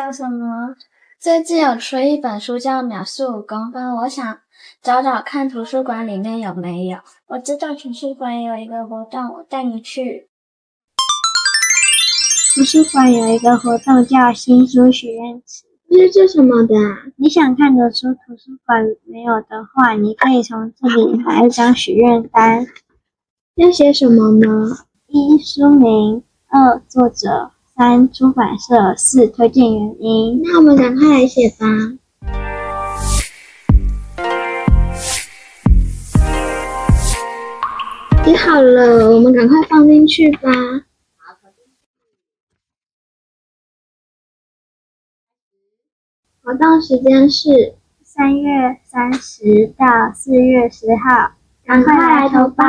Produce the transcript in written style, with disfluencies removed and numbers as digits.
叫什么？最近有出一本书叫《秒速5公分》，我想找找看图书馆里面有没有。我知道图书馆有一个活动，我带你去。图书馆有一个活动叫新书许愿池，是做什么的啊？你想看的书图书馆没有的话，你可以从这里买一张许愿单。要写什么呢1. 书名， 2. 作者， 3. 出版社， 4. 推荐原因。那我们赶快来写吧。写好了，我们赶快放进去吧。活动时间是3月30到4月10号，赶快来投吧。